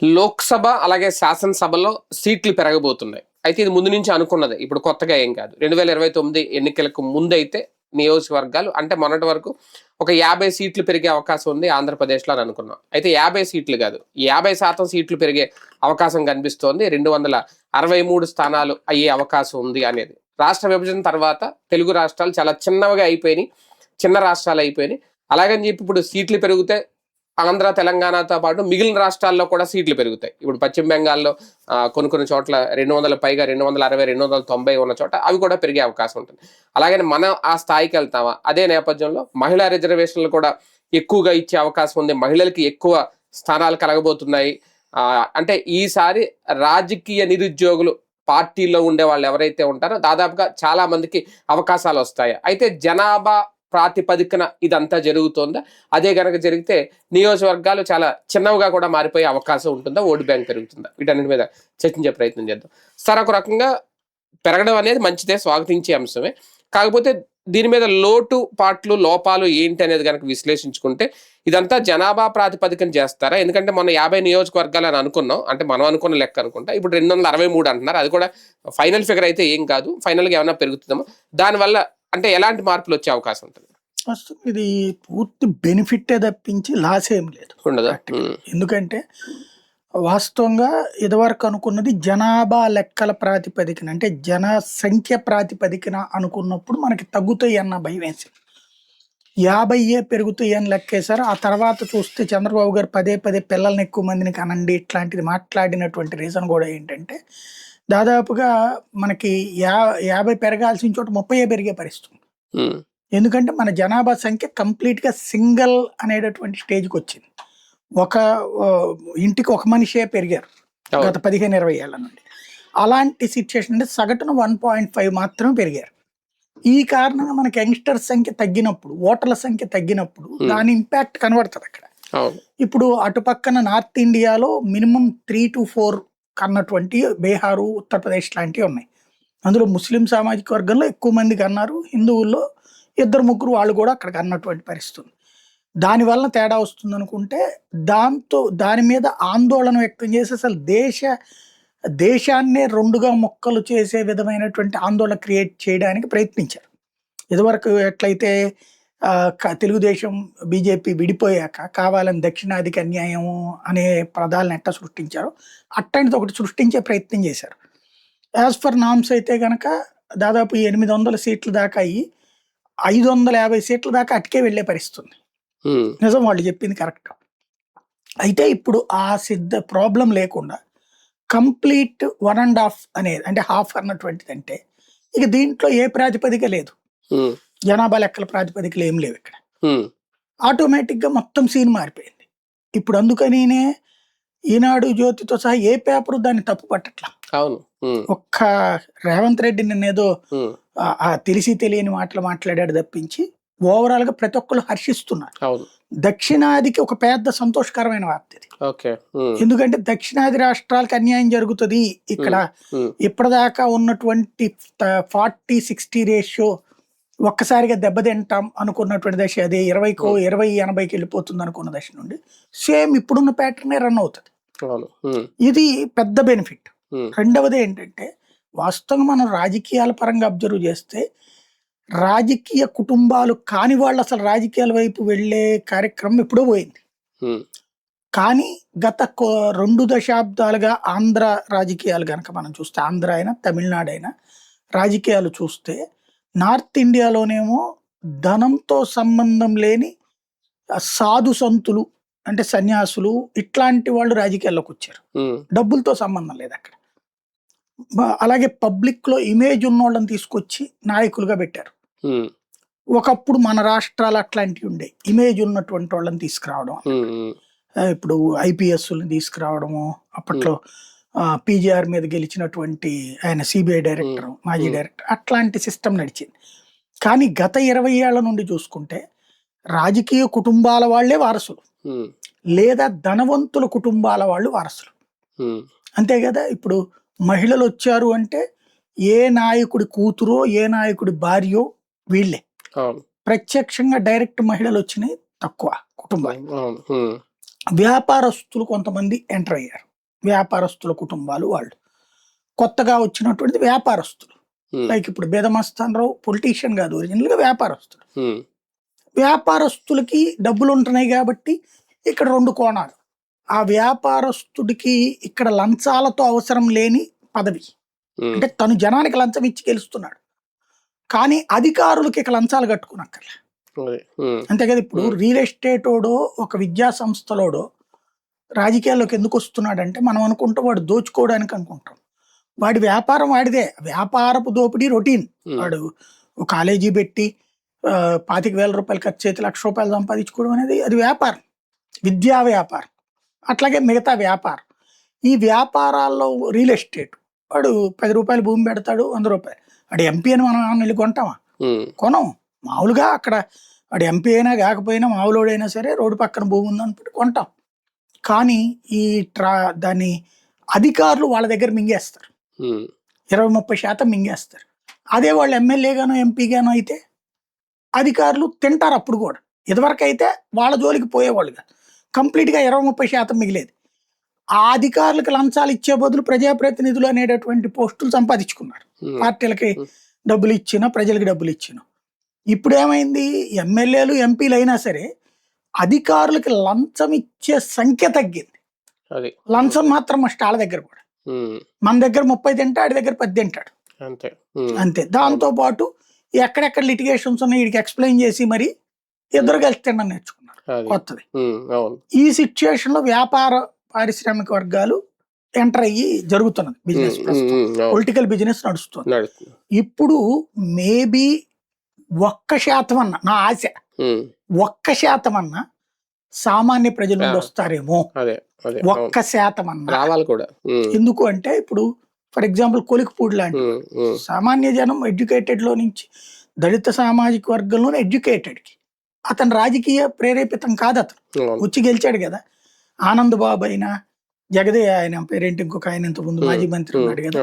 లోక్సభ అలాగే శాసనసభలో సీట్లు పెరగబోతున్నాయి. అయితే ఇది ముందు నుంచి అనుకున్నదే. ఇప్పుడు కొత్తగా ఏం కాదు. 2029 ఎన్నికలకు ముందైతే నియోజకవర్గాలు అంటే మొన్నటి వరకు ఒక 50 సీట్లు పెరిగే అవకాశం ఉంది ఆంధ్రప్రదేశ్లో అని అనుకున్నాం. అయితే 50 సీట్లు కాదు, 50% సీట్లు పెరిగే అవకాశం కనిపిస్తోంది. 263 స్థానాలు అయ్యే అవకాశం ఉంది అనేది. రాష్ట్ర విభజన తర్వాత తెలుగు రాష్ట్రాలు చాలా చిన్నవిగా అయిపోయినాయి, చిన్న రాష్ట్రాలు అయిపోయినాయి. అలాగని చెప్పి ఇప్పుడు సీట్లు పెరిగితే ఆంధ్ర తెలంగాణతో పాటు మిగిలిన రాష్ట్రాల్లో కూడా సీట్లు పెరుగుతాయి. ఇప్పుడు పశ్చిమ బెంగాల్లో కొన్ని చోట్ల 200 పైగా 260 290 ఉన్న చోట అవి కూడా పెరిగే అవకాశం ఉంటుంది. అలాగని మనం ఆ స్థాయికి వెళ్తామా? అదే నేపథ్యంలో మహిళా రిజర్వేషన్లు కూడా ఎక్కువగా ఇచ్చే అవకాశం ఉంది. మహిళలకి ఎక్కువ స్థానాలు కలగబోతున్నాయి. అంటే ఈసారి రాజకీయ నిరుద్యోగులు పార్టీలో ఉండే వాళ్ళు ఎవరైతే ఉంటారో దాదాపుగా చాలా మందికి అవకాశాలు వస్తాయి. అయితే జనాభా ప్రాతిపదికన ఇదంతా జరుగుతుందా? అదే గనక జరిగితే నియోజకవర్గాలు చాలా చిన్నవిగా కూడా మారిపోయే అవకాశం ఉంటుందా? ఓటు బ్యాంక్ పెరుగుతుందా? వీటన్నిటి మీద చర్చించే ప్రయత్నం చేద్దాం. సార్, ఒక రకంగా పెరగడం అనేది మంచిదే, స్వాగతించే అంశమే. కాకపోతే దీని మీద లోపాలు ఏంటి అనేది కనుక విశ్లేషించుకుంటే ఇదంతా జనాభా ప్రాతిపదికన చేస్తారా? ఎందుకంటే మొన్న 50 నియోజకవర్గాలు అని అనుకున్నాం, అంటే మనం అనుకున్న లెక్క అనుకుంటా. ఇప్పుడు 263 అంటున్నారు. అది కూడా ఫైనల్ ఫిగర్ అయితే ఏం కాదు. ఫైనల్గా ఏమైనా పెరుగుతుందేమో. దానివల్ల అంటే ఎలాంటి మార్పులు వచ్చే అవకాశం ఉంటుంది? ఫస్ట్ ఇది పూర్తి బెనిఫిట్ తప్పించి లాస్ ఏం లేదు. ఉండదా? ఎందుకంటే వాస్తవంగా ఇదివరకు అనుకున్నది జనాభా లెక్కల ప్రాతిపదికన, అంటే జనసంఖ్య ప్రాతిపదికన అనుకున్నప్పుడు మనకి తగ్గుతాయి అన్న భయం వేసి 50 పెరుగుతాయి అని లెక్కేశారు. ఆ తర్వాత చూస్తే చంద్రబాబు గారు పదే పిల్లల్ని ఎక్కువ మందిని కనండి ఇట్లాంటిది మాట్లాడినటువంటి రీజన్ కూడా ఏంటంటే దాదాపుగా మనకి 50 పెరగాల్సిన చోట 30 పెరిగే పరిస్థితి. ఎందుకంటే మన జనాభా సంఖ్య కంప్లీట్ గా సింగిల్ అనేటటువంటి స్టేజ్కి వచ్చింది. ఒక ఇంటికి ఒక మనిషే పెరిగారు గత 15-20 ఏళ్ల నుండి. అలాంటి సిచ్యుయేషన్ అంటే సగటున 1.5 మాత్రమే పెరిగారు. ఈ కారణంగా మనకి యంగ్స్టర్స్ సంఖ్య తగ్గినప్పుడు, ఓటర్ల సంఖ్య తగ్గినప్పుడు దాని ఇంపాక్ట్ కనబడుతుంది అక్కడ. ఇప్పుడు అటు పక్కన నార్త్ ఇండియాలో మినిమం 3 to 4 కన్నటువంటి బీహారు, ఉత్తరప్రదేశ్ లాంటివి ఉన్నాయి. అందులో ముస్లిం సామాజిక వర్గంలో ఎక్కువ మంది కన్నారు, హిందువుల్లో 2-3 వాళ్ళు కూడా అక్కడికి అన్నటువంటి పరిస్థితి. దానివల్ల తేడా వస్తుంది అనుకుంటే దాని మీద ఆందోళన వ్యక్తం చేసి అసలు దేశాన్నే 2గా ముక్కలు చేసే విధమైనటువంటి ఆందోళన క్రియేట్ చేయడానికి ప్రయత్నించారు. ఇదివరకు ఎట్లయితే తెలుగుదేశం బీజేపీ విడిపోయాక కావాలని దక్షిణాదికి అన్యాయం అనే పదాలను ఎట్లా సృష్టించారో అట్లాంటిది ఒకటి సృష్టించే ప్రయత్నం చేశారు. యాజ్ ఫర్ నామ్స్ అయితే కనుక దాదాపు 800 సీట్ల దాకా అయ్యి 550 సీట్ల దాకా అటుకే వెళ్లే పరిస్థితి. నిజం, వాళ్ళు చెప్పింది కరెక్ట్. అయితే ఇప్పుడు ఆ ప్రాబ్లం లేకుండా కంప్లీట్ 1.5 అనేది, అంటే హాఫ్ అన్నటువంటిది, అంటే ఇక దీంట్లో ఏ ప్రాతిపదిక లేదు, జనాభా లెక్కల ప్రాతిపదికలు ఏం లేవు ఇక్కడ. ఆటోమేటిక్ గా మొత్తం సీన్ మారిపోయింది. ఇప్పుడు అందుకనినే ఈనాడు, జ్యోతితో సహా ఏ పేపర్ దాన్ని తప్పు పట్టట్లా. ఒక్క రేవంత్ రెడ్డి నిన్నేదో తెలిసి తెలియని మాటలు మాట్లాడాడు తప్పించి ఓవరాల్ గా ప్రతి ఒక్కరు హర్షిస్తున్నారు. దక్షిణాదికి ఒక పెద్ద సంతోషకరమైన వార్త ఇది. ఎందుకంటే దక్షిణాది రాష్ట్రాలకు అన్యాయం జరుగుతుంది ఇక్కడ. ఇప్పటిదాకా ఉన్నటువంటి 40-60 రేషియో ఒక్కసారిగా దెబ్బతింటాం అనుకున్నటువంటి దశ అది 20-80కి వెళ్ళిపోతుంది అనుకున్న దశ నుండి సేమ్ ఇప్పుడున్న ప్యాటర్నే రన్ అవుతుంది. ఇది పెద్ద బెనిఫిట్. రెండవది ఏంటంటే వాస్తవంగా మనం రాజకీయాల పరంగా అబ్జర్వ్ చేస్తే రాజకీయ కుటుంబాలు కాని వాళ్ళు అసలు రాజకీయాల వైపు వెళ్లే కార్యక్రమం ఎప్పుడో పోయింది. కానీ గత 2 దశాబ్దాలుగా ఆంధ్ర రాజకీయాలు కనుక మనం చూస్తే, ఆంధ్ర అయినా తమిళనాడు అయినా రాజకీయాలు చూస్తే నార్త్ ఇండియాలోనేమో ధనంతో సంబంధం లేని సాధు సంతులు, అంటే సన్యాసులు, ఇట్లాంటి వాళ్ళు రాజకీయాల్లోకి వచ్చారు. డబ్బులతో సంబంధం లేదు అక్కడ. అలాగే పబ్లిక్ లో ఇమేజ్ ఉన్న వాళ్ళని తీసుకొచ్చి నాయకులుగా పెట్టారు. ఒకప్పుడు మన రాష్ట్రాలు అట్లాంటివి ఉండే, ఇమేజ్ ఉన్నటువంటి వాళ్ళని తీసుకురావడం. ఇప్పుడు ఐపీఎస్ని తీసుకురావడము, అప్పట్లో పీజీఆర్ మీద గెలిచినటువంటి ఆయన సిబిఐ డైరెక్టర్, మాజీ డైరెక్టర్, అట్లాంటి సిస్టమ్ నడిచింది. కానీ గత 20 ఏళ్ల నుండి చూసుకుంటే రాజకీయ కుటుంబాల వాళ్లే వారసులు, లేదా ధనవంతుల కుటుంబాల వాళ్ళు వారసులు. అంతే కదా. ఇప్పుడు మహిళలు వచ్చారు అంటే ఏ నాయకుడి కూతురో ఏ నాయకుడి భార్యో వీళ్ళే. ప్రత్యక్షంగా డైరెక్ట్ మహిళలు వచ్చినాయి తక్కువ కుటుంబాలు. వ్యాపారస్తులు కొంతమంది ఎంటర్ అయ్యారు. వ్యాపారస్తుల కుటుంబాలు వాళ్ళు. కొత్తగా వచ్చినటువంటిది వ్యాపారస్తులు. లైక్ ఇప్పుడు బేదమస్తానరావు పొలిటీషియన్ కాదు, ఒరిజినల్గా వ్యాపారస్తుడు. వ్యాపారస్తులకి డబ్బులు ఉంటున్నాయి కాబట్టి ఇక్కడ 2 కోణాలు. ఆ వ్యాపారస్తుడికి ఇక్కడ లంచాలతో అవసరం లేని పదవి, అంటే తను జనానికి లంచం ఇచ్చి గెలుస్తున్నాడు. కానీ అధికారులకి ఇక లంచాలు కట్టుకునక్కర్లే. అంతే కదా. ఇప్పుడు రియల్ ఎస్టేట్ ఓడో ఒక విద్యా సంస్థలోడో రాజకీయాల్లోకి ఎందుకు వస్తున్నాడంటే మనం అనుకుంటాం వాడు దోచుకోవడానికి అనుకుంటాం. వాడి వ్యాపారం వాడిదే, వ్యాపారపు దోపిడీ రొటీన్. వాడు ఒక కాలేజీ పెట్టి 25,000 రూపాయలు ఖర్చు అయితే 1,00,000 రూపాయలు సంపాదించుకోవడం అనేది అది వ్యాపారం, విద్యా వ్యాపారం. అట్లాగే మిగతా వ్యాపారం. ఈ వ్యాపారాల్లో రియల్ ఎస్టేట్ వాడు 10 రూపాయలు భూమి పెడతాడు, 100 రూపాయలు. వాడు ఎంపీ అని మనం వెళ్ళి కొంటామా? కొనం. మామూలుగా అక్కడ వాడు ఎంపీ అయినా కాకపోయినా మామూలుడైనా సరే రోడ్డు పక్కన భూమి ఉందని కొంటాం. కానీ ఈ దాన్ని అధికారులు వాళ్ళ దగ్గర మింగేస్తారు, 20-30% మింగేస్తారు. అదే వాళ్ళు ఎమ్మెల్యేగానో ఎంపీగానో అయితే అధికారులు తింటారు అప్పుడు కూడా. ఇదివరకు అయితే వాళ్ళ జోలికి పోయేవాళ్ళుగా కంప్లీట్గా 20-30% మిగిలేదు. ఆ అధికారులకు లంచాలు ఇచ్చే బదులు ప్రజాప్రతినిధులు అనేటటువంటి పోస్టులు సంపాదించుకున్నారు. పార్టీలకి డబ్బులు ఇచ్చినా ప్రజలకి డబ్బులు ఇచ్చినా. ఇప్పుడు ఏమైంది, ఎమ్మెల్యేలు ఎంపీలు అయినా సరే అధికారులకి లంచం ఇచ్చే సంఖ్య తగ్గింది. లంచం మాత్రం మస్ట్ వాళ్ళ దగ్గర కూడా. మన దగ్గర 30 తింటా, ఆడి దగ్గర 10 తింటాడు అంతే. దాంతో పాటు ఎక్కడెక్కడ లిటిగేషన్స్ ఉన్నాయి వీడికి ఎక్స్ప్లెయిన్ చేసి మరి ఇద్దరు కలిసి తినడం నేర్చుకున్నారు కొత్తది. ఈ సిచ్యుయేషన్ లో వ్యాపార పారిశ్రామిక వర్గాలు ఎంటర్ అయ్యి జరుగుతున్నది బిజినెస్, పొలిటికల్ బిజినెస్ నడుస్తుంది. ఇప్పుడు మేబీ 1% అన్న, నా ఆశ 1% అన్న సామాన్య ప్రజల నుండి వస్తారేమో, 1% అన్న రావాలి కూడా. ఎందుకు అంటే ఇప్పుడు ఫర్ ఎగ్జాంపుల్ కొలిక్పూడి లాంటి సామాన్య జనం ఎడ్యుకేటెడ్ లో నుంచి దళిత సామాజిక వర్గంలోనే ఎడ్యుకేటెడ్ కి అతను రాజకీయ ప్రేరేపితం కాదు, అతను వచ్చి గెలిచాడు కదా. ఆనంద్ బాబు అయినా, జగదే ఆయన పేరేంటి ఇంకొక ఆయన ఇంత ముందు మాజీ మంత్రి ఉన్నాడు కదా,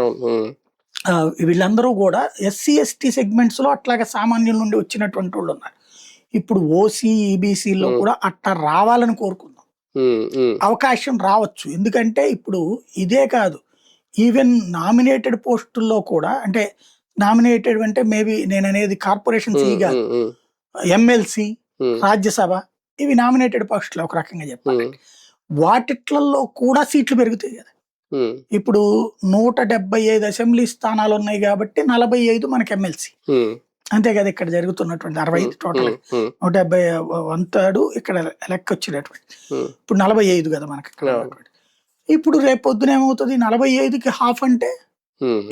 వీళ్ళందరూ కూడా SC/ST సెగ్మెంట్స్ లో అట్లాగా సామాన్యుల నుండి వచ్చినటువంటి వాళ్ళు ఉన్నారు. ఇప్పుడు ఓసీ ఈబీసీలో కూడా అట్లా రావాలని కోరుకుందాం. అవకాశం రావచ్చు. ఎందుకంటే ఇప్పుడు ఇదే కాదు, ఈవెన్ నామినేటెడ్ పోస్టుల్లో కూడా, అంటే నామినేటెడ్ అంటే మేబీ నేను అనేది కార్పొరేషన్ సి కాదు, ఎమ్మెల్సీ, రాజ్యసభ, ఇవి నామినేటెడ్ పోస్టులు ఒక రకంగా చెప్పాలి. వాటిట్లలో కూడా సీట్లు పెరుగుతాయి కదా. ఇప్పుడు 175 అసెంబ్లీ స్థానాలు ఉన్నాయి కాబట్టి 45 మనకి ఎమ్మెల్సీ, అంతే కదా. ఇక్కడ జరుగుతున్నటువంటి 65 టోటల్, 170 1/3 ఇక్కడ లెక్క వచ్చినటువంటి. ఇప్పుడు 45 కదా మనకి. ఇప్పుడు రేపు పొద్దున ఏమవుతుంది, 45కి హాఫ్ అంటే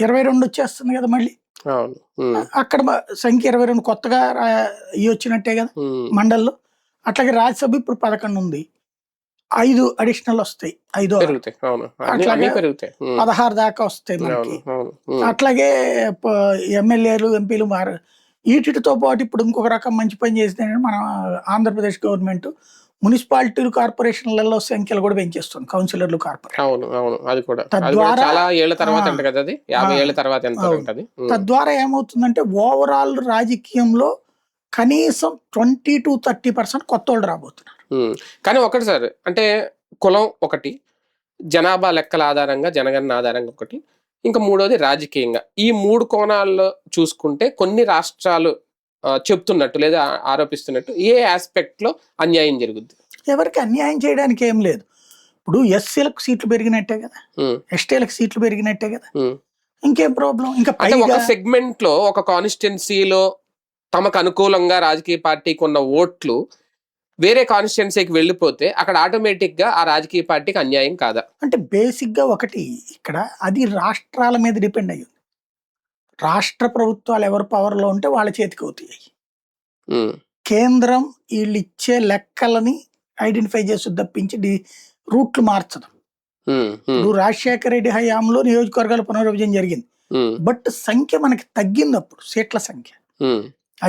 22 వచ్చేస్తుంది కదా మళ్ళీ. అక్కడ సంఖ్య 22 కొత్తగా ఇవి వచ్చినట్టే కదా మండల్లో. అట్లాగే రాజ్యసభ ఇప్పుడు 11 ఉంది, 5 అడిషనల్ వస్తాయి, 5 అట్లాగే 16 దాకా వస్తాయి మనకి. అట్లాగే ఎమ్మెల్యేలు ఎంపీలు వీటితో పాటు ఇప్పుడు ఇంకొక రకం మంచి పని చేసింది మన ఆంధ్రప్రదేశ్ గవర్నమెంట్, మున్సిపాలిటీలు కార్పొరేషన్లలో సంఖ్యలు కూడా పెంచేస్తుంది, కౌన్సిలర్లు కార్పొరేషన్. తద్వారా ఏమవుతుందంటే ఓవరాల్ రాజకీయంలో కనీసం 20-30% కొత్త వాళ్ళు రాబోతున్నారు. కానీ ఒకటి సార్, అంటే కులం ఒకటి, జనాభా లెక్కల ఆధారంగా జనగణన ఆధారంగా ఒకటి, ఇంకా మూడోది రాజకీయంగా. ఈ 3 కోణాల్లో చూసుకుంటే కొన్ని రాష్ట్రాలు చెప్తున్నట్టు లేదా ఆరోపిస్తున్నట్టు ఏ ఆస్పెక్ట్ లో అన్యాయం జరుగుద్ది? ఎవరికి అన్యాయం చేయడానికి ఏం లేదు. ఇప్పుడు ఎస్సీలకు సీట్లు పెరిగినట్టే కదా, ఎస్టీలకు సీట్లు పెరిగినట్టే కదా, ఇంకేం ప్రాబ్లం? ఇంకా ఒక సెగ్మెంట్ లో, ఒక కాన్స్టిట్యున్సీలో తమకు అనుకూలంగా రాజకీయ పార్టీకి ఉన్న ఓట్లు వేరే కాన్స్టిట్యున్సీకి వెళ్ళిపోతే అక్కడ ఆటోమేటిక్ గా ఆ రాజకీయ పార్టీకి అన్యాయం కాదా? అంటే బేసిక్ గా ఒకటి ఇక్కడ అది రాష్ట్రాల మీద డిపెండ్ అయ్యింది. రాష్ట్ర ప్రభుత్వాలు ఎవరు పవర్ లో ఉంటే వాళ్ళ చేతికి అవుతాయి. కేంద్రం వీళ్ళు ఇచ్చే లెక్కలని ఐడెంటిఫై చేసి తప్పించి రూట్లు మార్చడం. ఇప్పుడు రాజశేఖర రెడ్డి హయాంలో నియోజకవర్గాల పునర్విభజన జరిగింది, బట్ సంఖ్య మనకి తగ్గింది. అప్పుడు సీట్ల సంఖ్య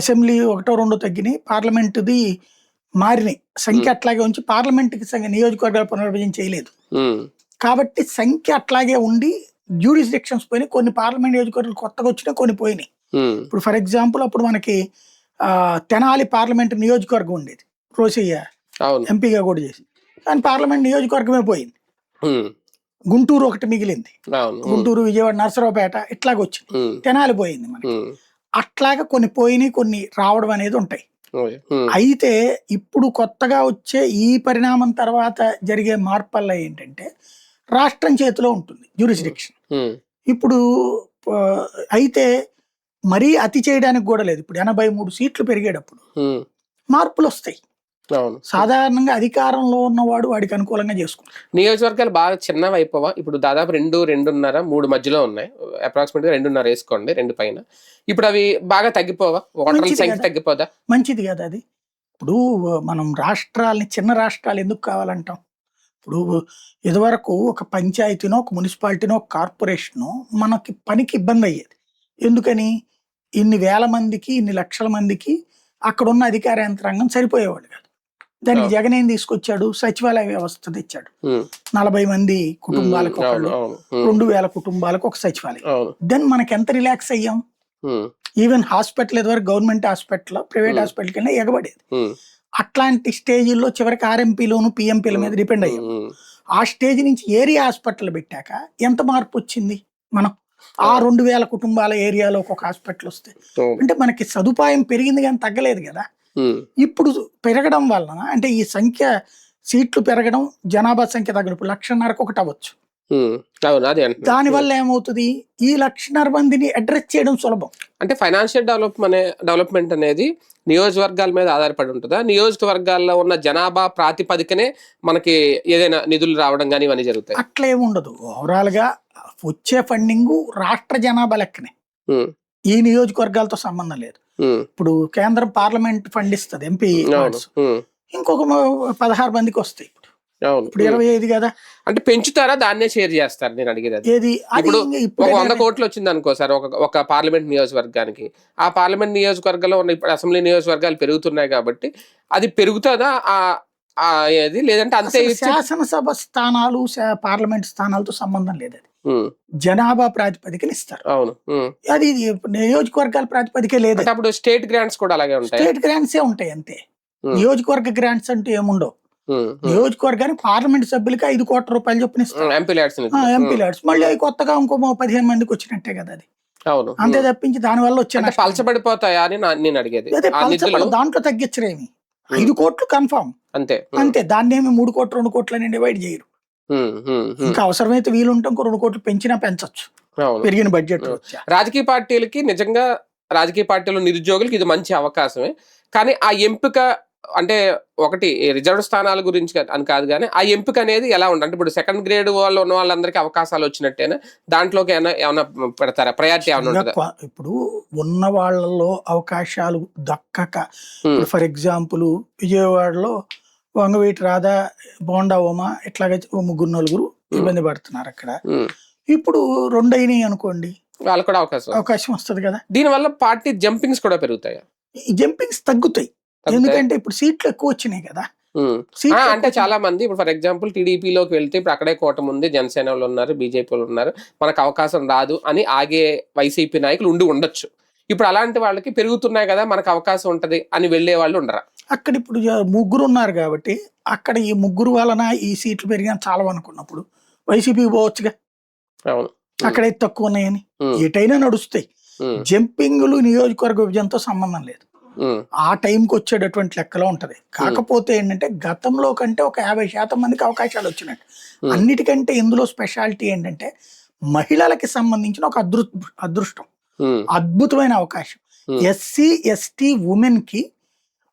అసెంబ్లీ 1-2 తగ్గినాయి, పార్లమెంటుది మారినాయి, సంఖ్య అట్లాగే ఉంచి పార్లమెంట్కి నియోజకవర్గాల పునర్విభజన చేయలేదు. కాబట్టి సంఖ్య అట్లాగే ఉండి జ్యూరిస్డిక్షన్స్ పోయినాయి. కొన్ని పార్లమెంట్ నియోజకవర్గాలు కొత్తగా వచ్చినాయి, కొన్ని పోయినాయి. ఇప్పుడు ఫర్ ఎగ్జాంపుల్ అప్పుడు మనకి తెనాలి పార్లమెంట్ నియోజకవర్గం ఉండేది, రోసయ్య ఎంపీగా కూడా చేసి, కానీ పార్లమెంట్ నియోజకవర్గమే పోయింది. గుంటూరు ఒకటి మిగిలింది, అవును. గుంటూరు విజయవాడ నరసరావుపేట ఇట్లాగ వచ్చింది, ఉమ్, తెనాలి పోయింది మనకి. ఉమ్, అట్లాగా కొన్ని పోయినాయి, కొన్ని రావడం అనేది ఉంటాయి. ఓయ్, ఉమ్, అయితే ఇప్పుడు కొత్తగా వచ్చే ఈ పరిణామం తర్వాత జరిగే మార్పుల్లో ఏంటంటే రాష్ట్రం చేతిలో ఉంటుంది జ్యూరిస్డిక్షన్. ఉమ్, ఇప్పుడు ఆ, అయితే మరీ అతి చేయడానికి కూడా లేదు. ఇప్పుడు 83 సీట్లు పెరిగేటప్పుడు ఉమ్, మార్పులు వస్తాయి. అవును. సాధారణంగా అధికారంలో ఉన్నవాడు వాడికి అనుకూలంగా చేసుకుంటాడు. నియోజకవర్గాలు బాగా చిన్నవి అయిపోవా? ఇప్పుడు దాదాపు 2, 2.5, 3 మధ్యలో ఉన్నాయి. అప్రాక్సిమేట్ గా 2.5 వేసుకోండి, 2 పైన. ఇప్పుడు అవి బాగా తగ్గిపోవా? ఓటర్ల మంచిది సంఖ్య కదా, తగ్గిపోదా? మంచిది కదా అది. ఇప్పుడు మనం రాష్ట్రాలని, చిన్న రాష్ట్రాలు ఎందుకు కావాలంటాం? ఇప్పుడు ఇదివరకు ఒక పంచాయతీనో, ఒక మున్సిపాలిటీనో, ఒక కార్పొరేషనో మనకి పనికి ఇబ్బంది అయ్యేది. ఎందుకని? ఇన్ని వేల మందికి, ఇన్ని లక్షల మందికి అక్కడ ఉన్న అధికార యంత్రాంగం సరిపోయేవాడు కాదు. దానికి అవును. జగన్ ఏం తీసుకొచ్చాడు? సచివాలయ వ్యవస్థ తెచ్చాడు. ఉమ్, 40 మంది కుటుంబాలకు అవును, ఒకళ్ళు, అవును, ఉమ్, 2000 కుటుంబాలకు ఒక సచివాలయం. అవును, దెన్ మనకి ఎంత రిలాక్స్ అయ్యాం. ఉమ్, ఈవెన్ హాస్పిటల్ ఎదువరకు గవర్నమెంట్ హాస్పిటల్, ప్రైవేట్ హాస్పిటల్ కింద ఎగబడేది. ఉమ్, అట్లాంటి స్టేజీల్లో చివరికి ఆర్ఎంపీలోను పిఎంపీల మీద డిపెండ్ అయ్యాం. ఉమ్, ఆ స్టేజ్ నుంచి ఏరియా హాస్పిటల్ పెట్టాక ఎంత మార్పు వచ్చింది? మనం ఆ 2000 కుటుంబాల ఏరియాలో ఒక హాస్పిటల్ వస్తే అవును, అంటే మనకి సదుపాయం పెరిగింది కానీ తగ్గలేదు కదా. ఉమ్, ఇప్పుడు పెరగడం వలన అంటే ఈ సంఖ్య సీట్లు పెరగడం, జనాభా సంఖ్య తగ్గడం, ఇప్పుడు 1,50,000కు ఒకటి అవ్వచ్చు. ఉమ్, అవును, అదే అంటున్నా. దానివల్ల ఏమవుతుంది? ఈ 1,50,000 మందిని అడ్రస్ చేయడం సులభం. అంటే ఫైనాన్షియల్ డెవలప్మెంట్ అనేది నియోజకవర్గాల మీద ఆధారపడి ఉంటుందా? నియోజకవర్గాల్లో ఉన్న జనాభా ప్రాతిపదికనే మనకి ఏదైనా నిధులు రావడం కానీ ఇవన్నీ జరుగుతాయి? అట్లా ఏముండదు. ఓవరాల్ గా వచ్చే ఫండింగ్ రాష్ట్ర జనాభా లెక్కనే, ఉమ్, ఈ నియోజకవర్గాలతో సంబంధం లేదు. ఉమ్, ఇప్పుడు కేంద్రం పార్లమెంట్ ఫండ్ ఇస్తుంది, ఎంపీ అవును, ఫండ్స్, ఉమ్, ఇంకొక 16 మందికి వస్తాయి. అవును, ఇప్పుడు ఉమ్. 25 కదా. అంటే పెంచుతారా, దాన్నే షేర్ చేస్తారు? నేను అడిగేది అది. ఏది అది ఇప్పుడు ఇప్పుడు ఒక 100 కోట్లు వచ్చింది అనుకో సార్, ఒక పార్లమెంట్ నియోజకవర్గానికి. ఆ పార్లమెంట్ నియోజకవర్గంలో ఉన్న ఇప్పుడు అసెంబ్లీ నియోజకవర్గాలు పెరుగుతున్నాయి కాబట్టి అది పెరుగుతుందా ఆ ఏది, లేదంటే అంతే అసలు ఇచ్చి? శాసనసభ స్థానాలు, పార్లమెంట్ స్థానాలతో సంబంధం లేదు. అది ఉమ్, జనాభా ప్రాతిపదికన ఇస్తారు. అవును, ఉమ్. అది నియోజకవర్గాల ప్రాతిపదికే లేదు. అంటే అప్పుడు స్టేట్ గ్రాంట్స్ కూడా అలాగే ఉంటాయి? స్టేట్ గ్రాంట్సే ఉంటాయి అంతే. ఉమ్, నియోజకవర్గ గ్రాంట్స్ అంటూ ఏముండవు. ఉమ్, ఉమ్. నియోజకవర్గానికి పార్లమెంట్ సభ్యులకి 5 కోట్ల రూపాయలు చొప్పున ఇస్తారు, ఎంపీ ల్యాడ్స్ ఎంపీ ల్యాడ్స్. మళ్ళీ అవి కొత్తగా ఇంకో 15 మందికి వచ్చినట్టే కదా అది. అవును, అంతే ఉమ్. తప్పించి దానివల్ల వచ్చే అంటే నష్టం పలచబడిపోతాయా అని నేను అడిగేది. అదే ఆ నిధులు పలచబడ, దాంట్లో తగ్గించరేమి. ఉమ్, 5 కోట్లు కన్ఫామ్ అంతే. ఉమ్, అంతే. దాన్ని ఏమి 3 కోట్లు 2 కోట్లని డివైడ్ చేయరు. ఉమ్, ఉమ్, ఉమ్. ఇంకా అవసరమైతే వీలుంటే ఇంకో 2 కోట్లు పెంచినా పెంచొచ్చు అవును. పెరిగిన బడ్జెట్ ఉమ్. వచ్చా. రాజకీయ పార్టీలకి నిజంగా, రాజకీయ పార్టీలు నిరుద్యోగులకి ఇది మంచి అవకాశమే. కానీ ఆ ఎంపిక అంటే ఒకటి రిజర్వ్ స్థానాల గురించి అని కాదు, కానీ ఆ ఎంపిక అనేది ఎలా ఉంటుంది? అంటే ఇప్పుడు సెకండ్ గ్రేడ్ వాళ్ళు ఉన్న వాళ్ళందరికీ అవకాశాలు వచ్చినట్టేనా? దాంట్లోకి ఏమైనా పెడతారా? ప్రయారిటీ ఏమైనా ఉంటుందా? ఇప్పుడు ఉన్న వాళ్ళలో అవకాశాలు దక్కక, ఉమ్, ఇప్పుడు ఫర్ ఎగ్జాంపుల్ విజయవాడలో వంగవీటి రాధా, బోండా ఉమా ఇట్లాగే 3-4 ఇబ్బంది పడుతున్నారు అక్కడ. ఉమ్. ఇప్పుడు 2 అయినాయి అనుకోండి, వాళ్ళకు కూడా అవకాశం. అవకాశం వస్తుంది కదా. దీనివల్ల పార్టీ జంపింగ్స్ కూడా పెరుగుతాయి. ఈ జంపింగ్స్ తగ్గుతాయి, ఎందుకంటే ఇప్పుడు సీట్లు ఎక్కువ వచ్చినాయి కదా. సీట్లు అంటే చాలా మంది ఇప్పుడు ఫర్ ఎగ్జాంపుల్ టీడీపీలోకి వెళ్తే ఇప్పుడు అక్కడే కూటమి ఉంది, జనసేన వాళ్ళు ఉన్నారు, బీజేపీ వాళ్ళు ఉన్నారు, మనకు అవకాశం రాదు అని ఆగే వైసీపీ నాయకులు ఉండొచ్చు. ఇప్పుడు అలాంటి వాళ్ళకి పెరుగుతున్నాయి కదా, మనకు అవకాశం ఉంటది అని వెళ్లే వాళ్ళు ఉండరా? అక్కడ ఇప్పుడు 3 ఉన్నారు కాబట్టి అక్కడ ఈ 3 వలన ఈ సీట్లు పెరిగిన చాలా అనుకున్నప్పుడు వైసీపీ పోవచ్చుగా. అవును, అక్కడైతే తక్కువ ఉన్నాయని ఉమ్, ఎటైనా నడుస్తాయి. ఉమ్, జంపింగ్లు నియోజకవర్గ విభజనతో సంబంధం లేదు, ఉమ్, ఆ టైంకి వచ్చేటటువంటి లెక్కలో ఉంటది. కాకపోతే ఏంటంటే గతంలో కంటే ఒక 50% మందికి అవకాశాలు వచ్చినట్టు. అన్నిటికంటే ఇందులో స్పెషాలిటీ ఏంటంటే మహిళలకి సంబంధించిన ఒక అదృష్టం, ఉమ్, అద్భుతమైన అవకాశం. ఎస్సీ ఎస్టీ ఉమెన్ కి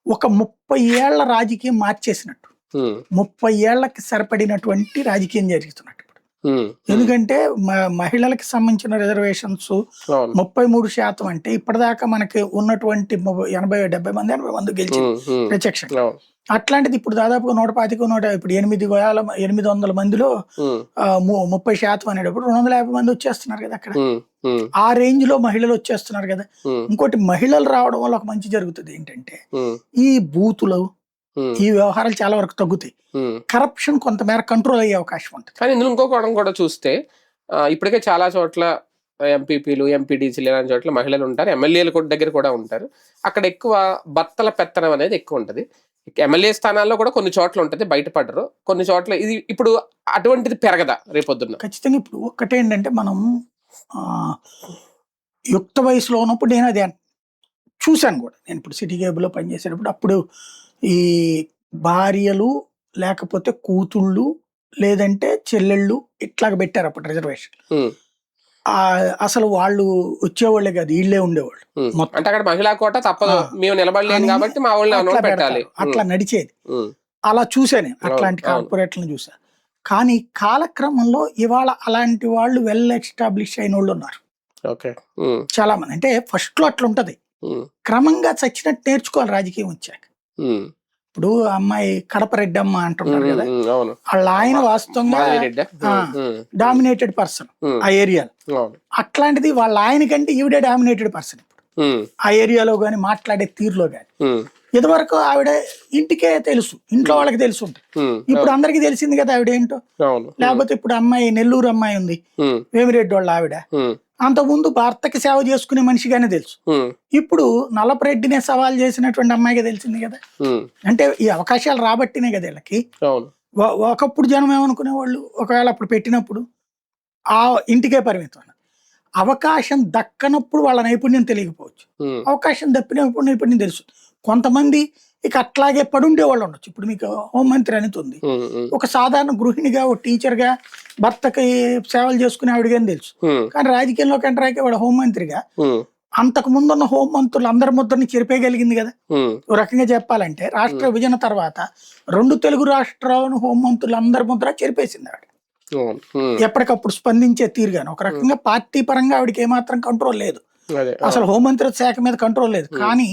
ఒక 30 ఏళ్ల రాజకీయం మార్చేసినట్టు, ఉమ్, 30 ఏళ్లకి సరిపడినటువంటి రాజకీయం జరుగుతున్నట్టు. ఉమ్, ఎందుకంటే మహిళలకు సంబంధించిన రిజర్వేషన్స్ అవును, 33% అంటే ఇప్పటిదాకా మనకి ఉన్నటువంటి 80-70 మంది 80 మంది గెలిచింది ఉమ్, ఉమ్, ప్రత్యక్ష. అవును, అట్లాంటిది ఇప్పుడు దాదాపుగా 125 ఇప్పుడు 800 మందిలో ఉమ్, 30% అనేటప్పుడు 250 మంది వచ్చేస్తున్నారు కదా అక్కడ. ఉమ్, ఉమ్, ఆ రేంజ్ లో మహిళలు వచ్చేస్తున్నారు కదా. ఉమ్, ఇంకోటి మహిళలు రావడం వల్ల ఒక మంచి జరుగుతుంది ఏంటంటే ఉమ్, ఈ బూతులు, ఉమ్, ఈ వ్యవహారాలు చాలా వరకు తగ్గుతాయి, ఉమ్. కరప్షన్ కొంతమేర కంట్రోల్ అయ్యే అవకాశం ఉంటుంది. కానీ ఇందులో ఇంకో కోణం కూడా చూస్తే ఇప్పటికే చాలా చోట్ల ఎంపీపీలు, ఎంపీడీసీలు ఇలాంటి చోట్ల మహిళలు ఉంటారు, ఎమ్మెల్యేలు దగ్గర కూడా ఉంటారు. అక్కడ ఎక్కువ భర్తల పెత్తనం అనేది ఎక్కువ ఉంటుంది. ఎమ్మెల్యే స్థానాల్లో కూడా కొన్ని చోట్ల ఉంటుంది, బయటపడరు కొన్ని చోట్ల. ఇది ఇప్పుడు అటువంటిది పెరగదా రేపొద్దున్న? ఖచ్చితంగా ఇప్పుడు ఒక్కటేంటంటే మనం యుక్త వయసులో ఉన్నప్పుడు నేను అది చూశాను కూడా. నేను ఇప్పుడు సిటీ కేబుల్లో పనిచేసేటప్పుడు అప్పుడు ఈ భార్యలు లేకపోతే కూతుళ్ళు లేదంటే చెల్లెళ్ళు ఇట్లాగ పెట్టారు అప్పుడు రిజర్వేషన్. అసలు వాళ్ళు వచ్చేవాళ్ళే కాదు, వీళ్ళే ఉండేవాళ్ళు మొత్తం. అంటే అక్కడ మహిళా కోట తప్పదు, మేము నిలబడలేము కాబట్టి మా వాళ్ళు పెట్టాలి, అట్లా నడిచేది. అలా చూసాను, అట్లాంటి కార్పొరేట్లను చూసా. కానీ కాలక్రమంలో ఇవాళ అలాంటి వాళ్ళు వెల్ ఎస్టాబ్లిష్ అయిన వాళ్ళు ఉన్నారు చాలా మంది. అంటే ఫస్ట్ లో అట్లా ఉంటది, క్రమంగా చచ్చినట్టు నేర్చుకోవాలి రాజకీయం వచ్చాక. ఇప్పుడు అమ్మాయి కడప రెడ్డమ్మ అంటుంటారు కదా, వాళ్ళ ఆయన వాస్తవంగా డామినేటెడ్ పర్సన్ ఆ ఏరియాలో. అట్లాంటిది వాళ్ళ ఆయన కంటే ఈవిడే డామినేటెడ్ పర్సన్ ఇప్పుడు ఆ ఏరియాలో గాని, మాట్లాడే తీరులో గాని. ఇదివరకు ఆవిడ ఇంటికే తెలుసు, ఇంట్లో వాళ్ళకి తెలుసు ఉంటుంది. ఇప్పుడు అందరికి తెలిసింది కదా ఆవిడ ఏంటో. లేకపోతే ఇప్పుడు అమ్మాయి నెల్లూరు అమ్మాయి ఉంది, వేమిరెడ్డి వాళ్ళ ఆవిడ, అంతకుముందు భర్తకి సేవ చేసుకునే మనిషిగానే తెలుసు. ఇప్పుడు నల్లపరెడ్డినే సవాల్ చేసినటువంటి అమ్మాయిగా తెలిసింది కదా. అంటే ఈ అవకాశాలు రాబట్టినే కదా వీళ్ళకి. ఒకప్పుడు జనం ఏమనుకునే వాళ్ళు, ఒకవేళ అప్పుడు పెట్టినప్పుడు ఆ ఇంటికే పరిమితం. అవకాశం దక్కనప్పుడు వాళ్ళ నైపుణ్యం తెలియకపోవచ్చు, అవకాశం దప్పినప్పుడు నైపుణ్యం తెలుసు. కొంతమంది ఇక అట్లాగే పడుండే వాళ్ళు ఉండొచ్చు. ఇప్పుడు మీకు హోంమంత్రి అనేది ఉంది, ఒక సాధారణ గృహిణిగా, ఒక టీచర్ గా భర్తకి సేవలు చేసుకునే ఆవిడగాని తెలుసు. కానీ రాజకీయంలోకి ఎంటర్ అయ్యాక వాడు హోంమంత్రిగా అంతకు ముందున్న హోంమంత్రులు అందరి ముద్రని చెరిపేయగలిగింది కదా. ఒక రకంగా చెప్పాలంటే రాష్ట్ర విభజన తర్వాత 2 తెలుగు రాష్ట్రాలను హోంమంత్రులు అందరి ముద్ర చెరిపేసింది ఆవిడ. ఎప్పటికప్పుడు స్పందించే తీరుగాను. ఒక రకంగా పార్టీ పరంగా ఆవిడకి ఏమాత్రం కంట్రోల్ లేదు, అసలు హోంమంత్రిత్వ శాఖ మీద కంట్రోల్ లేదు. కానీ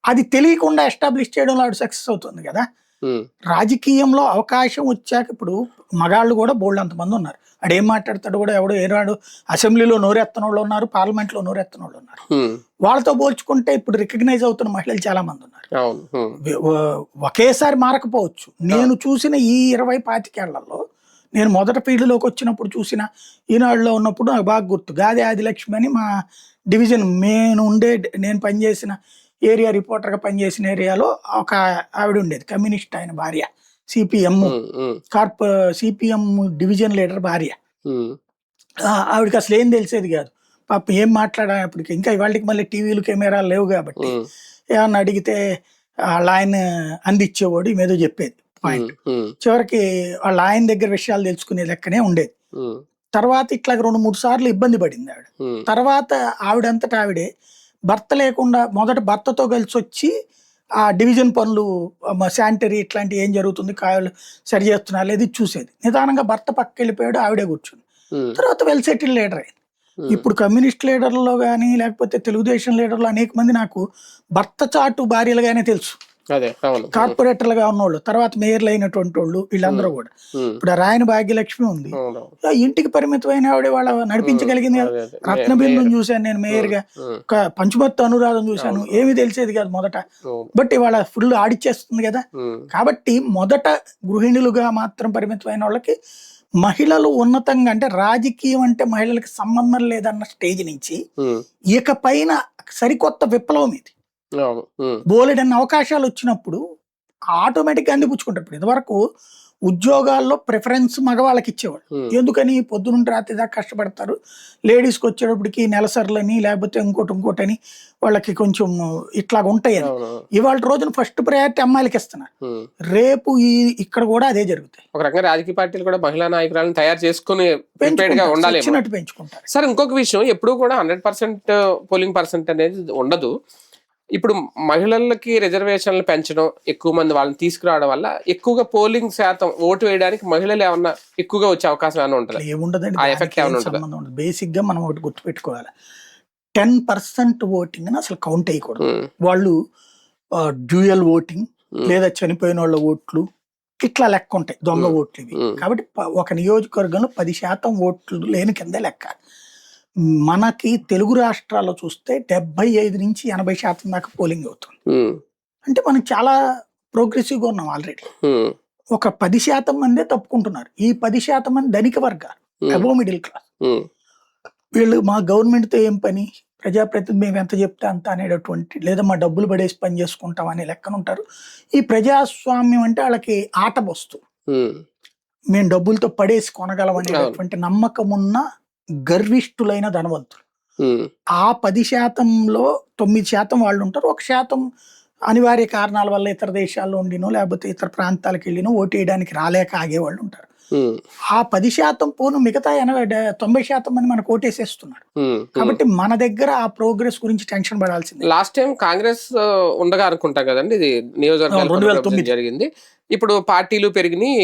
అది తెలియకుండా ఎస్టాబ్లిష్ చేయడంలో ఆవిడ సక్సెస్ అవుతుంది కదా. రాజకీయంలో అవకాశం వచ్చాక ఇప్పుడు మగాళ్ళు కూడా బోల్డ్ అంతమంది ఉన్నారు. ఆడేం మాట్లాడతాడు కూడా ఎవడో ఏనాడు అసెంబ్లీలో నోరెత్తన వాళ్ళు ఉన్నారు, పార్లమెంట్ లో నోరెత్తన వాళ్ళు ఉన్నారు. వాళ్ళతో పోల్చుకుంటే ఇప్పుడు రికగ్నైజ్ అవుతున్న మహిళలు చాలా మంది ఉన్నారు. ఒకేసారి మారకపోవచ్చు. నేను చూసిన ఈ 20-25 ఏళ్లలో, నేను మొదట ఫీల్డ్లోకి వచ్చినప్పుడు చూసిన, ఈనాడులో ఉన్నప్పుడు నాకు బాగా గుర్తు, గాది ఆదిలక్ష్మి అని మా డివిజన్ నేను పనిచేసిన ఏరియా రిపోర్టర్గా పనిచేసిన ఏరియాలో ఒక ఆవిడ ఉండేది, కమ్యూనిస్ట్ ఆయన భార్య, సిపిఎం డివిజన్ లీడర్ భార్య. ఆవిడకి అసలు ఏం తెలిసేది కాదు పాప, ఏం మాట్లాడేప్పటికి. ఇంకా ఇవాళకి మళ్ళీ టీవీలు కెమెరాలు లేవు కాబట్టి ఏమన్నా అడిగితే వాళ్ళ ఆయన అందించేవాడు, ఈమెదో చెప్పేది పాయింట్. చివరికి వాళ్ళ ఆయన దగ్గర విషయాలు తెలుసుకునే లెక్కనే ఉండేది. తర్వాత ఇట్లా 2-3 సార్లు ఇబ్బంది పడింది ఆవిడ. తర్వాత ఆవిడంతటా ఆవిడే భర్త లేకుండా మొదట భర్తతో కలిసి వచ్చి ఆ డివిజన్ పనులు, శానిటరీ ఇట్లాంటివి ఏం జరుగుతుంది, కాయలు సరి చేస్తున్నా లేదు చూసేది. నిదానంగా భర్త పక్కకి వెళ్ళిపోయాడు, ఆవిడే కూర్చుంది. తర్వాత వెల్ సెటిల్ లీడర్ అయింది. ఇప్పుడు కమ్యూనిస్ట్ లీడర్లలో కానీ లేకపోతే తెలుగుదేశం లీడర్లు అనేక మంది నాకు భర్త చాటు భార్యలుగానే తెలుసు, కార్పొరేటర్లుగా ఉన్నోళ్ళు, తర్వాత మేయర్లు అయినటువంటి వాళ్ళు, వీళ్ళందరూ కూడా. ఇప్పుడు రాయన భాగ్యలక్ష్మి ఉంది, ఇంటికి పరిమితమైన ఆవిడ వాళ్ళ నడిపించగలిగింది కదా. రత్నబిందుని చూశాను నేను మేయర్ గా, పంచుమత్తు అనురాధం చూశాను, ఏమీ తెలిసేది కాదు మొదట, బట్ ఇవాళ ఫుల్ ఆడిచ్చేస్తుంది కదా. కాబట్టి మొదట గృహిణులుగా మాత్రం పరిమితమైన వాళ్ళకి మహిళలు ఉన్నతంగా, అంటే రాజకీయం అంటే మహిళలకు సంబంధం లేదన్న స్టేజ్ నుంచి ఇక పైన సరికొత్త విప్లవం ఇది. బోలెడన్ని అవకాశాలు వచ్చినప్పుడు ఆటోమేటిక్గా అందిపుచ్చుకుంటారు. ఇప్పుడు ఇదివరకు ఉద్యోగాల్లో ప్రిఫరెన్స్ మగవాళ్ళకి ఇచ్చేవాళ్ళు. ఎందుకని, పొద్దునుండి రాత్రి దాకా కష్టపడతారు, లేడీస్కి వచ్చేటప్పటికి నెలసర్లని లేకపోతే ఇంకోటని వాళ్ళకి కొంచెం ఇట్లాగ ఉంటాయని. ఇవాళ రోజున ఫస్ట్ ప్రయారిటీ అమ్మాయిలకి ఇస్తున్నారు. రేపు ఇక్కడ కూడా అదే జరుగుతాయి. ఒక రకంగా రాజకీయ పార్టీలు కూడా మహిళా నాయకురాలను తయారు చేసుకుని పెంచుకుంటారు. సార్, ఇంకొక విషయం, ఎప్పుడు కూడా 100% పోలింగ్ పర్సెంట్ అనేది ఉండదు. ఇప్పుడు మహిళలకి రిజర్వేషన్లు పెంచడం, ఎక్కువ మంది వాళ్ళని తీసుకురావడం వల్ల ఎక్కువగా పోలింగ్ శాతం, ఓటు వేయడానికి మహిళలు ఏమన్నా ఎక్కువగా వచ్చే అవకాశం ఏమైనా ఉంటుంది? ఏముండదండి, బేసిక్ గా మనం ఒకటి గుర్తుపెట్టుకోవాలి, 10% ఓటింగ్ అని అసలు కౌంట్ అయ్యకూడదు. వాళ్ళు డ్యూయల్ ఓటింగ్ లేదా చనిపోయిన వాళ్ళ ఓట్లు ఇట్లా లెక్క ఉంటాయి, దొంగ ఓట్లు ఇవి. కాబట్టి ఒక నియోజకవర్గంలో 10% ఓట్లు లేని కిందే లెక్క. మనకి తెలుగు రాష్ట్రాల్లో చూస్తే 75 నుంచి 80% దాకా పోలింగ్ అవుతుంది. అంటే మనం చాలా ప్రోగ్రెసివ్ గా ఉన్నాం ఆల్రెడీ. ఒక 10% మందే తప్పుకుంటున్నారు. ఈ 10% మంది ధనిక వర్గాలు, అబోవ్ మిడిల్ క్లాస్. వీళ్ళు మా గవర్నమెంట్ తో ఏం పని, ప్రజాప్రతినిధి మేము ఎంత చెప్తే అంత అనేటటువంటి, లేదా మా డబ్బులు పడేసి పని చేసుకుంటాం అనే లెక్కన ఉంటారు. ఈ ప్రజాస్వామ్యం అంటే వాళ్ళకి ఆట వస్తువు, మేము డబ్బులతో పడేసి కొనగలం అనేటటువంటి నమ్మకం ఉన్న గర్విష్ఠులైన ధనవంతులు. ఆ 10%లో 9% వాళ్ళు ఉంటారు. 1% అనివార్య కారణాల వల్ల ఇతర దేశాల్లో ఉండినో లేకపోతే ఇతర ప్రాంతాలకు వెళ్ళినో ఓటు వేయడానికి రాలేక ఆగేవాళ్ళు ఉంటారు. ఆ 10% పోను మిగతా 90% మంది మనకు ఓటేసేస్తున్నారు. కాబట్టి మన దగ్గర ఆ ప్రోగ్రెస్ గురించి టెన్షన్ పడాల్సింది. లాస్ట్ టైం కాంగ్రెస్ ఉండగా అనుకుంటా కదండి, ఇది నియోజకవర్గాలు 2009 జరిగింది. ఇప్పుడు పార్టీలు పెరిగినాయి,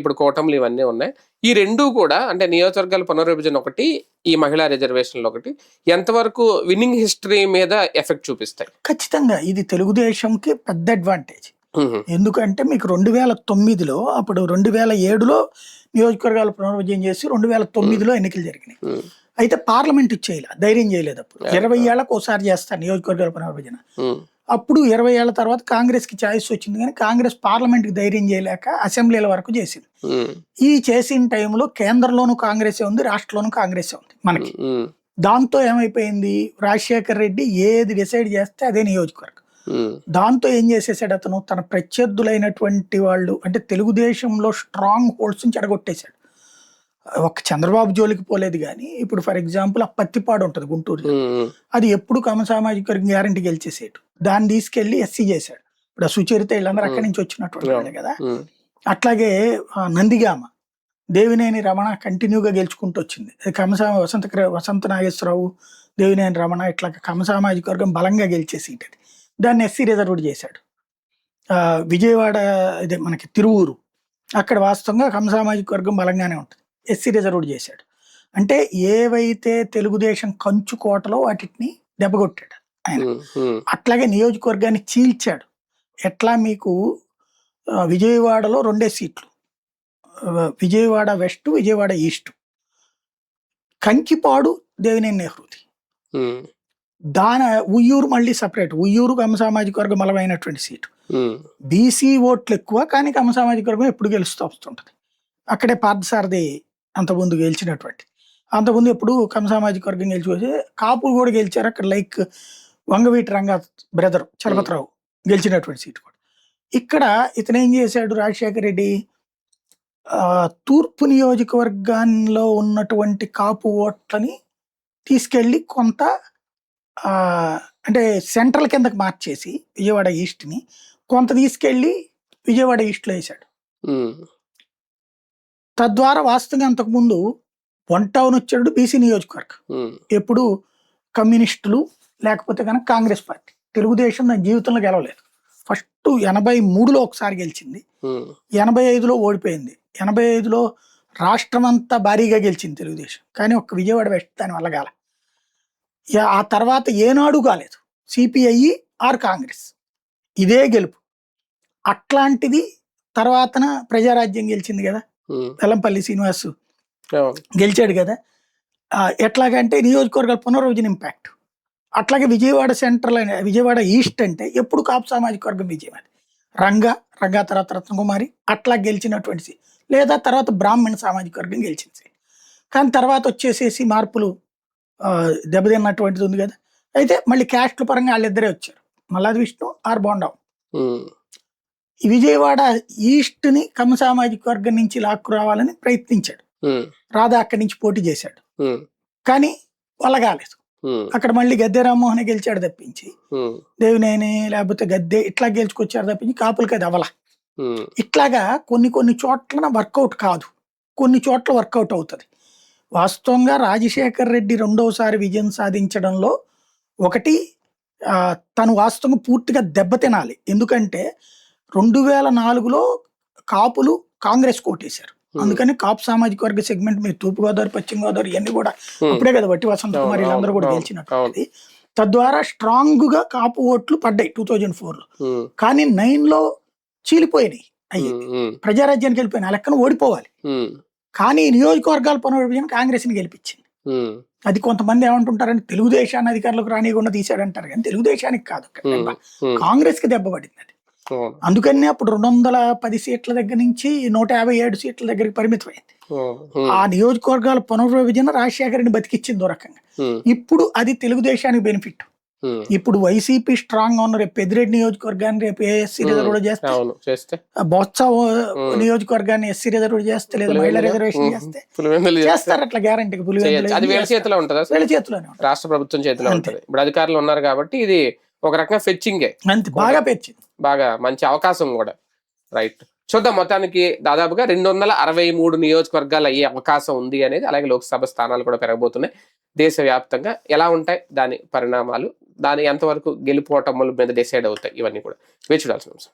ఇప్పుడు కూటములు ఇవన్నీ ఉన్నాయి. ఈ రెండు కూడా అంటే నియోజకవర్గాల పునర్విభజన ఒకటి, ఈ మహిళా రిజర్వేషన్లు ఒకటి, ఎంతవరకు విన్నింగ్ హిస్టరీ మీద ఎఫెక్ట్ చూపిస్తాయి? ఖచ్చితంగా ఇది తెలుగుదేశంకి పెద్ద అడ్వాంటేజ్. ఎందుకంటే మీకు 2009లో, అప్పుడు 2007లో నియోజకవర్గాలు పునర్విభజన చేసి 2009లో ఎన్నికలు జరిగినాయి. అయితే పార్లమెంట్ ఇచ్చేయాల ధైర్యం చేయలేదు. అప్పుడు 20 ఏళ్లకు ఒకసారి చేస్తారు నియోజకవర్గాల పునర్విభజన. అప్పుడు 20 ఏళ్ల తర్వాత కాంగ్రెస్ కి ఛాయిస్ వచ్చింది, కానీ కాంగ్రెస్ పార్లమెంట్ కి ధైర్యం చేయలేక అసెంబ్లీల వరకు చేసింది. ఈ చేసిన టైంలో కేంద్రంలోనూ కాంగ్రెసే ఉంది, రాష్ట్రంలోనూ కాంగ్రెసే ఉంది మనకి. దాంతో ఏమైపోయింది, రాజశేఖర్ రెడ్డి ఏది డిసైడ్ చేస్తే అదే నియోజకవర్గం. దాంతో ఏం చేసేసాడు అతను, తన ప్రత్యర్థులైనటువంటి వాళ్ళు అంటే తెలుగుదేశంలో స్ట్రాంగ్ హోల్డ్స్ నుంచి చెడగొట్టేశాడు. ఒక చంద్రబాబు జోలికి పోలేదు, కానీ ఇప్పుడు ఫర్ ఎగ్జాంపుల్ ఆ పత్తిపాడు ఉంటుంది గుంటూరులో, అది ఎప్పుడు కమ్మ సామాజిక వర్గం గ్యారంటీ గెలిచేసేటు, దాన్ని తీసుకెళ్లి ఎస్సీ చేశాడు. ఇప్పుడు ఆ సుచరిత వీళ్ళందరూ అక్కడి నుంచి వచ్చినటువంటి వాళ్ళే కదా. అట్లాగే నందిగామ దేవినేని రమణ కంటిన్యూగా గెలుచుకుంటూ వచ్చింది. వసంత నాగేశ్వరరావు, దేవినేని రమణ, ఇట్లా కమ్మ సామాజిక వర్గం బలంగా గెలిచే సీట్ అది. దాన్ని ఎస్సీ రిజర్వ్డ్ చేశాడు. విజయవాడ ఇదే మనకి తిరువూరు, అక్కడ వాస్తవంగా కమ్మ సామాజిక వర్గం బలంగానే ఉంటుంది, ఎస్సీ రిజర్వ్డ్ చేశాడు. అంటే ఏవైతే తెలుగుదేశం కంచు కోటలో వాటిని దెబ్బకొట్టాడు ఆయన. అట్లాగే నియోజకవర్గాన్ని చీల్చాడు. ఎట్లా మీకు విజయవాడలో 2 సీట్లు, విజయవాడ వెస్ట్, విజయవాడ ఈస్ట్, కంకిపాడు దేవినేని నెహ్రూది, ఉయ్యూరు మళ్ళీ సపరేట్, ఉయ్యూరు కమ్మ సామాజిక వర్గం బలమైనటువంటి సీటు. బీసీ ఓట్లు ఎక్కువ, కానీ కమ్మ సామాజిక వర్గం ఎప్పుడు గెలుస్తూ వస్తుంటది. అక్కడే పార్థసారథి అంతకుముందు గెలిచినటువంటి, అంతకుముందు ఎప్పుడు కమ్మ సామాజిక వర్గం గెలిచి, కాపులు కూడా గెలిచారు అక్కడ, లైక్ వంగవీటి రంగా బ్రదర్ చలపతిరావు గెలిచినటువంటి సీటు కూడా. ఇక్కడ ఇతను ఏం చేశాడు రాజశేఖర రెడ్డి, తూర్పు నియోజకవర్గాల్లో ఉన్నటువంటి కాపు ఓట్లని తీసుకెళ్ళి కొంత అంటే సెంట్రల్ కిందకి మార్చేసి విజయవాడ ఈస్ట్ని కొంత తీసుకెళ్ళి విజయవాడ ఈస్ట్లో వేశాడు. తద్వారా వాస్తవంగా అంతకుముందు 1 టౌన్ వచ్చాడు బీసీ నియోజకవర్గం, ఎప్పుడు కమ్యూనిస్టులు లేకపోతే కనుక కాంగ్రెస్ పార్టీ. తెలుగుదేశం దాని జీవితంలో గెలవలేదు. ఫస్ట్ 83లో ఒకసారి గెలిచింది, 85లో ఓడిపోయింది, 85లో రాష్ట్రం అంతా భారీగా గెలిచింది తెలుగుదేశం, కానీ ఒక్క విజయవాడ వెస్ట్ దాని వల్ల కాల. ఆ తర్వాత ఏనాడు కాలేదు సిపిఐ ఆర్ కాంగ్రెస్, ఇదే గెలుపు. అట్లాంటిది తర్వాతన ప్రజారాజ్యం గెలిచింది కదా, వెల్లంపల్లి శ్రీనివాస్ గెలిచాడు కదా. ఎట్లాగంటే నియోజకవర్గాల పునర్విభజన ఇంపాక్ట్. అట్లాగే విజయవాడ సెంట్రల్, విజయవాడ ఈస్ట్ అంటే ఎప్పుడు కాపు సామాజిక వర్గం విజయం, అది రంగా తర్వాత రత్నకుమారి అట్లా గెలిచినటువంటి, లేదా తర్వాత బ్రాహ్మణ సామాజిక వర్గం గెలిచింది. కానీ తర్వాత వచ్చేసేసి మార్పులు దెబ్బతిన్నటువంటిది ఉంది కదా. అయితే మళ్ళీ క్యాస్ట్ల పరంగా వాళ్ళిద్దరే వచ్చారు, మల్లాది విష్ణు ఆర్ బోండాం. ఈ విజయవాడ ఈస్ట్ ని కమ్మ సామాజిక వర్గం నుంచి లాక్కు రావాలని ప్రయత్నించాడు, రాధా అక్కడి నుంచి పోటీ చేశాడు, కానీ వల్ల కాలేదు. అక్కడ మళ్ళీ గద్దె రామ్మోహన్ గెలిచాడు తప్పించి, దేవినేని లేకపోతే గద్దె ఇట్లా గెలుచుకొచ్చారు తప్పించి కాపులకి అది అవల. ఇట్లాగా కొన్ని చోట్ల వర్కౌట్ కాదు, కొన్ని చోట్ల వర్కౌట్ అవుతుంది. వాస్తవంగా రాజశేఖర్ రెడ్డి రెండోసారి విజయం సాధించడంలో ఒకటి, తను వాస్తవంగా పూర్తిగా దెబ్బతినాలి. ఎందుకంటే 2004లో కాపులు కాంగ్రెస్ కోటేశారు, అందుకని కాపు సామాజిక వర్గ సెగ్మెంట్ మీరు తూర్పుగోదావరి, పశ్చిమ గోదావరి ఇవన్నీ కూడా అప్పుడే కదా వట్టి వసంత కుమార్ వీళ్ళందరూ కూడా గెలిచినట్టు. తద్వారా స్ట్రాంగ్ గా కాపు ఓట్లు పడ్డాయి 2004లో. కానీ 9లో చీలిపోయినాయి, అయ్యి ప్రజారాజ్యానికి వెళ్ళిపోయినాయి, ఆ లెక్కన ఓడిపోవాలి. కానీ నియోజకవర్గాల పునర్విభజన కాంగ్రెస్ ని గెలిపించింది. అది కొంతమంది ఏమంటుంటారంటే తెలుగుదేశాన్ని అధికారులకు రానియకుండా తీశాడంటారు, కానీ తెలుగుదేశానికి కాదు, కాంగ్రెస్ కి దెబ్బ పడింది. అది అవును. అందుకనే అప్పుడు 210 సీట్ల దగ్గర నుంచి 157 సీట్ల దగ్గరికి పరిమితమైంది. అవును. ఆ నియోజకవర్గాల పునర్విభజన రాజశేఖర్ని బతికిచ్చింది ఓ రకంగా. ఇప్పుడు అది తెలుగుదేశానికి బెనిఫిట్. ఇప్పుడు వైసీపీ స్ట్రాంగ్ గా ఉన్న రేపు పెద్దిరెడ్డి నియోజకవర్గాన్ని రేపు ఎస్సీ రిజర్వ్ చేస్తే, అవును చేస్తే బొత్స నియోజకవర్గాన్ని ఎస్సీ రిజర్వ్ చేస్తే, లేదా మహిళా రిజర్వేషన్ చేస్తే పులివెందులు చేస్తారు అట్లా గ్యారంటీగా. చేయొచ్చు. అది వీళ్ళ చేతిలో ఉంటుందా? వీళ్ళ చేతిలోనే ఉంటుంది. రాష్ట్ర ప్రభుత్వం చేతిలో ఉంటుంది. ఇప్పుడు అధికారులు ఉన్నారు కాబట్టి ఇది ఒక రకంగా ఫెచ్చింగే. అంతే, బాగా పెంచింది, బాగా మంచి అవకాశం కూడా. రైట్, చూద్దాం. మొత్తానికి దాదాపుగా 263 నియోజకవర్గాలు అయ్యే అవకాశం ఉంది అనేది, అలాగే లోక్సభ స్థానాలు కూడా పెరగబోతున్నాయి. దేశవ్యాప్తంగా ఎలా ఉంటాయి దాని పరిణామాలు, దాని ఎంతవరకు గెలుపోటముల మీద డిసైడ్ అవుతాయి, ఇవన్నీ కూడా వేచి చూడాల్సిన అంశం.